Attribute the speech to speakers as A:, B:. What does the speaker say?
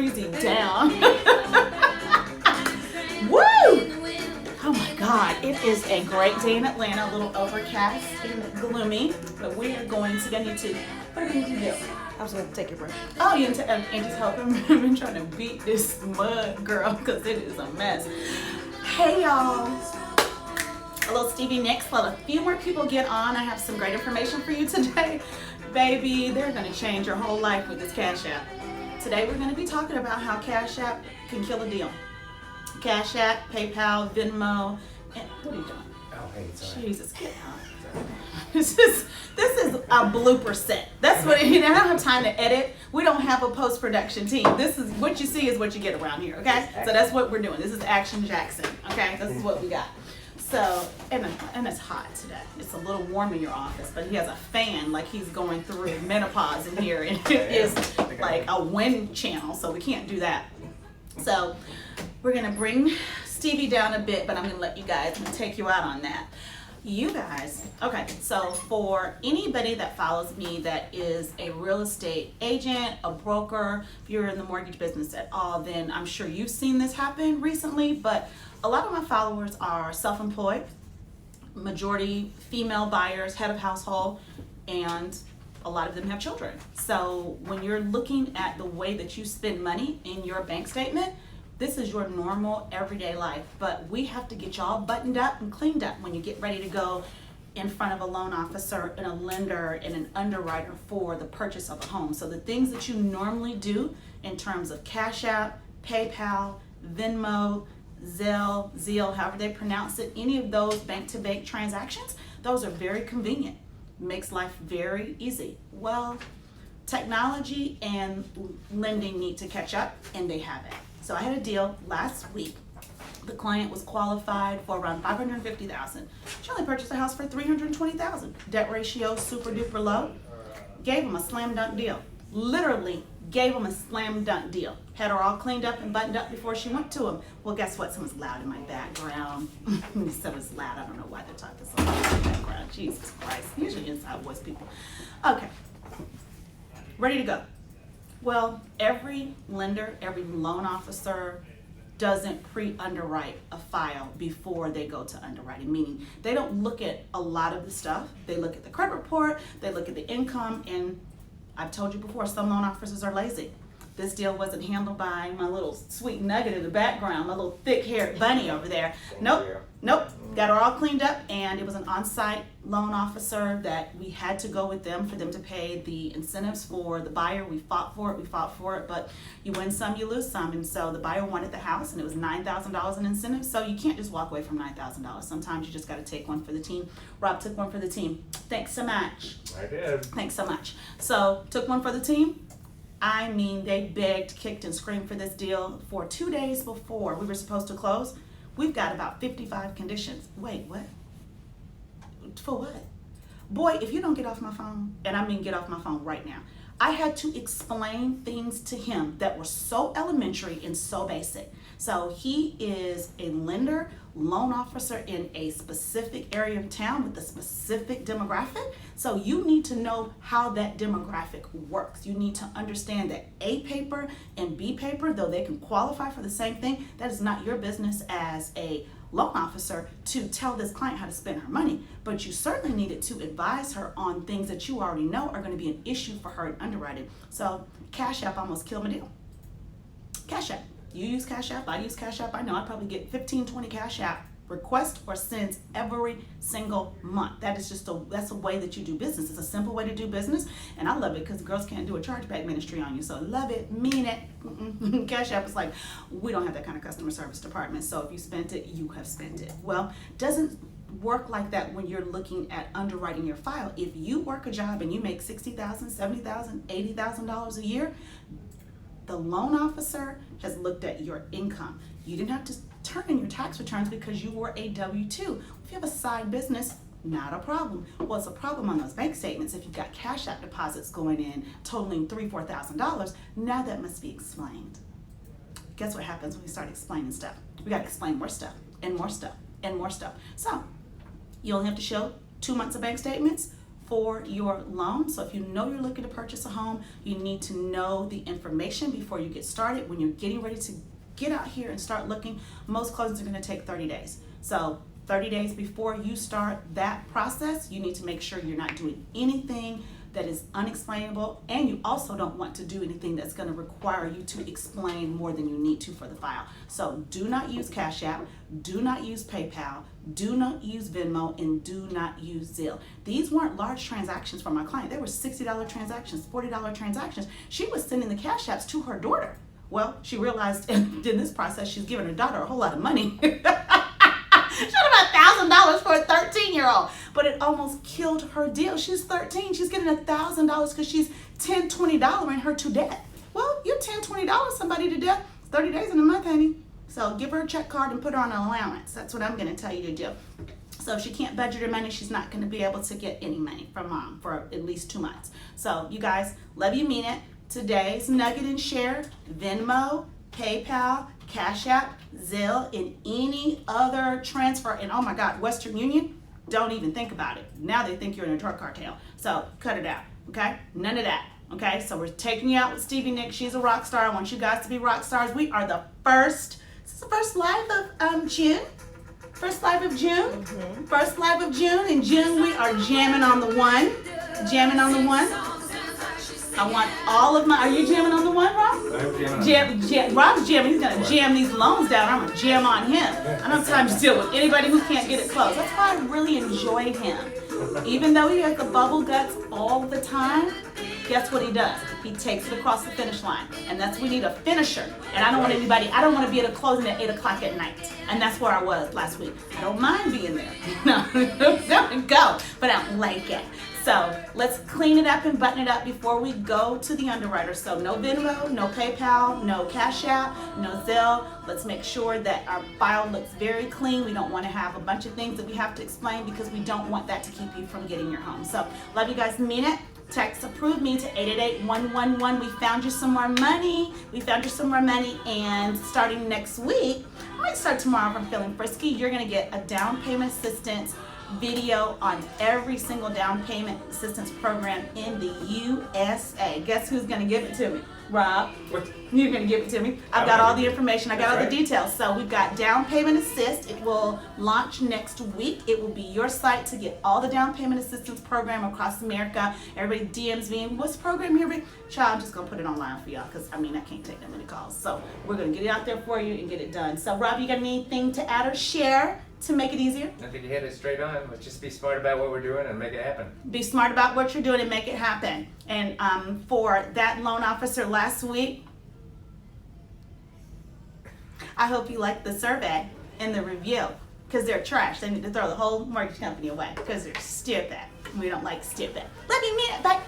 A: breezy down. Woo! Oh my God, it is a great day in Atlanta, a little overcast and gloomy, but we are going to get into, what do we need to do?
B: I was going to take your breath.
A: Oh, you and Angie's helping. I've been trying to beat this mud, girl, because it is a mess. Hey, y'all. A little Stevie Nicks. Let a few more people get on. I have some great information for you today. Baby, they're going to change your whole life with this Cash App. Today, we're going to be talking about how Cash App can kill a deal. Cash App, PayPal, Venmo, and what are you doing?
C: Oh, hey, sorry.
A: Jesus, get out. This is a blooper set. That's what I don't have time to edit. We don't have a post-production team. This is what you see is what you get around here, okay? So that's what we're doing. This is Action Jackson, okay? This is what we got. So, and it's hot today. It's a little warm in your office, but he has a fan like he's going through menopause in here, and it is like a wind channel, so we can't do that. So we're gonna bring Stevie down a bit, but I'm gonna let you guys take you out on that. You guys, okay, so for anybody that follows me that is a real estate agent, a broker, if you're in the mortgage business at all, then I'm sure you've seen this happen recently, but a lot of my followers are self-employed, majority female buyers, head of household, and a lot of them have children. So when you're looking at the way that you spend money in your bank statement, this is your normal everyday life, but we have to get y'all buttoned up and cleaned up when you get ready to go in front of a loan officer and a lender and an underwriter for the purchase of a home. So the things that you normally do in terms of Cash App, PayPal, Venmo, Zelle, however they pronounce it, any of those bank-to-bank transactions, those are very convenient. Makes life very easy. Well, technology and lending need to catch up, and they haven't. So I had a deal last week. The client was qualified for around $550,000. She only purchased a house for $320,000. Debt ratio super duper low. Gave him a slam dunk deal. Literally gave him a slam dunk deal. Had her all cleaned up and buttoned up before she went to him. Well, guess what? Someone's loud in my background. Someone's loud. I don't know why they're talking so loud in the background. Jesus Christ. Usually inside voice people. Okay. Ready to go. Well, every lender, every loan officer doesn't pre-underwrite a file before they go to underwriting, meaning they don't look at a lot of the stuff. They look at the credit report, they look at the income, and I've told you before, some loan officers are lazy. This deal wasn't handled by my little sweet nugget in the background, my little thick-haired bunny over there. Nope. Got her all cleaned up, and it was an on-site loan officer that we had to go with them for them to pay the incentives for the buyer. We fought for it, but you win some, you lose some, and so the buyer wanted the house, and it was $9,000 in incentives, so you can't just walk away from $9,000. Sometimes you just got to take one for the team. Rob took one for the team. Thanks so much.
C: I did.
A: Thanks so much. So, took one for the team. I mean, they begged, kicked, and screamed for this deal for 2 days before we were supposed to close. We've got about 55 conditions. Wait, what? For what? Boy, if you don't get off my phone, and I mean get off my phone right now, I had to explain things to him that were so elementary and so basic. So he is a lender, loan officer in a specific area of town with a specific demographic. So you need to know how that demographic works. You need to understand that A paper and B paper, though they can qualify for the same thing, that is not your business as a loan officer to tell this client how to spend her money, but you certainly needed to advise her on things that you already know are going to be an issue for her in underwriting. So Cash App almost killed my deal. Cash App. You use Cash App, I use Cash App. I know I probably get 15, 20 Cash App requests or sends every single month. That is just that's a way that you do business. It's a simple way to do business, and I love it because girls can't do a chargeback ministry on you. So love it, mean it. Cash App is like, we don't have that kind of customer service department. So if you spent it, you have spent it. Well, doesn't work like that when you're looking at underwriting your file. If you work a job and you make $60,000, $70,000, $80,000 a year, the loan officer has looked at your income. You didn't have to turn in your tax returns because you were a W-2. If you have a side business, not a problem. Well, it's a problem on those bank statements if you've got Cash App deposits going in totaling $3,000, $4,000. Now that must be explained. Guess what happens when we start explaining stuff? We got to explain more stuff and more stuff and more stuff. So you only have to show 2 months of bank statements. for your loan. So if you know you're looking to purchase a home, you need to know the information before you get started. When you're getting ready to get out here and start looking, most closings are going to take 30 days. So 30 days before you start that process, you need to make sure you're not doing anything that is unexplainable, and you also don't want to do anything that's going to require you to explain more than you need to for the file. So do not use Cash App, do not use PayPal, do not use Venmo, and do not use Zelle. These weren't large transactions for my client. They were $60 transactions, $40 transactions. She was sending the Cash Apps to her daughter. Well, she realized in this process she's giving her daughter a whole lot of money. She had about $1,000 for a 13-year-old, but it almost killed her deal. She's 13. She's getting $1,000 because she's $10, $20 her to death. Well, you're $10, $20 somebody to death. 30 days in a month, honey. So give her a check card and put her on an allowance. That's what I'm going to tell you to do. So if she can't budget her money, she's not going to be able to get any money from mom for at least 2 months. So you guys, love you, mean it. Today's nugget and share: Venmo, PayPal, Cash App, Zelle, and any other transfer. And oh my God, Western Union, don't even think about it. Now they think you're in a drug cartel. So cut it out, okay? None of that, okay? So we're taking you out with Stevie Nicks. She's a rock star. I want you guys to be rock stars. We are the first, this is the first live of June. First live of June. First live of June. In June, we are jamming on the one. Jamming on the one. I want all of my, are you jamming on the one, Rob?
B: I'm jamming.
A: Rob's jamming. He's going to jam these loans down. I'm going to jam on him. I don't have time to deal with anybody who can't get it closed. That's why I really enjoy him. Even though he has the bubble guts all the time, guess what he does? He takes it across the finish line. And that's, we need a finisher. And I don't want anybody, I don't want to be at a closing at 8 o'clock at night. And that's where I was last week. I don't mind being there. No, don't go. But I don't like it. So let's clean it up and button it up before we go to the underwriter. So no Venmo, no PayPal, no Cash App, no Zelle. Let's make sure that our file looks very clean. We don't want to have a bunch of things that we have to explain because we don't want that to keep you from getting your home. So love you guys, mean it. Text approve me to 888-111. We found you some more money. We found you some more money. And starting next week, I might start tomorrow if I'm feeling frisky, you're going to get a down payment assistance video on every single down payment assistance program in the USA. Guess who's going to give it to me? Rob.
B: What?
A: You're going to give it to me. I've got all the information. I got all the details. So we've got Down Payment Assist. It will launch next week. It will be your site to get all the down payment assistance program across America. Everybody DMs me, what's the program here? Child, I'm just going to put it online for y'all because, I mean, I can't take that many calls. So we're going to get it out there for you and get it done. So, Rob, you got anything to add or share to make it easier?
B: I think you hit it straight on. Let's just be smart about what we're doing and make it happen.
A: Be smart about what you're doing and make it happen. And for that loan officer last week, I hope you liked the survey and the review because they're trash. They need to throw the whole mortgage company away because they're stupid. We don't like stupid. Let me meet it. Bye.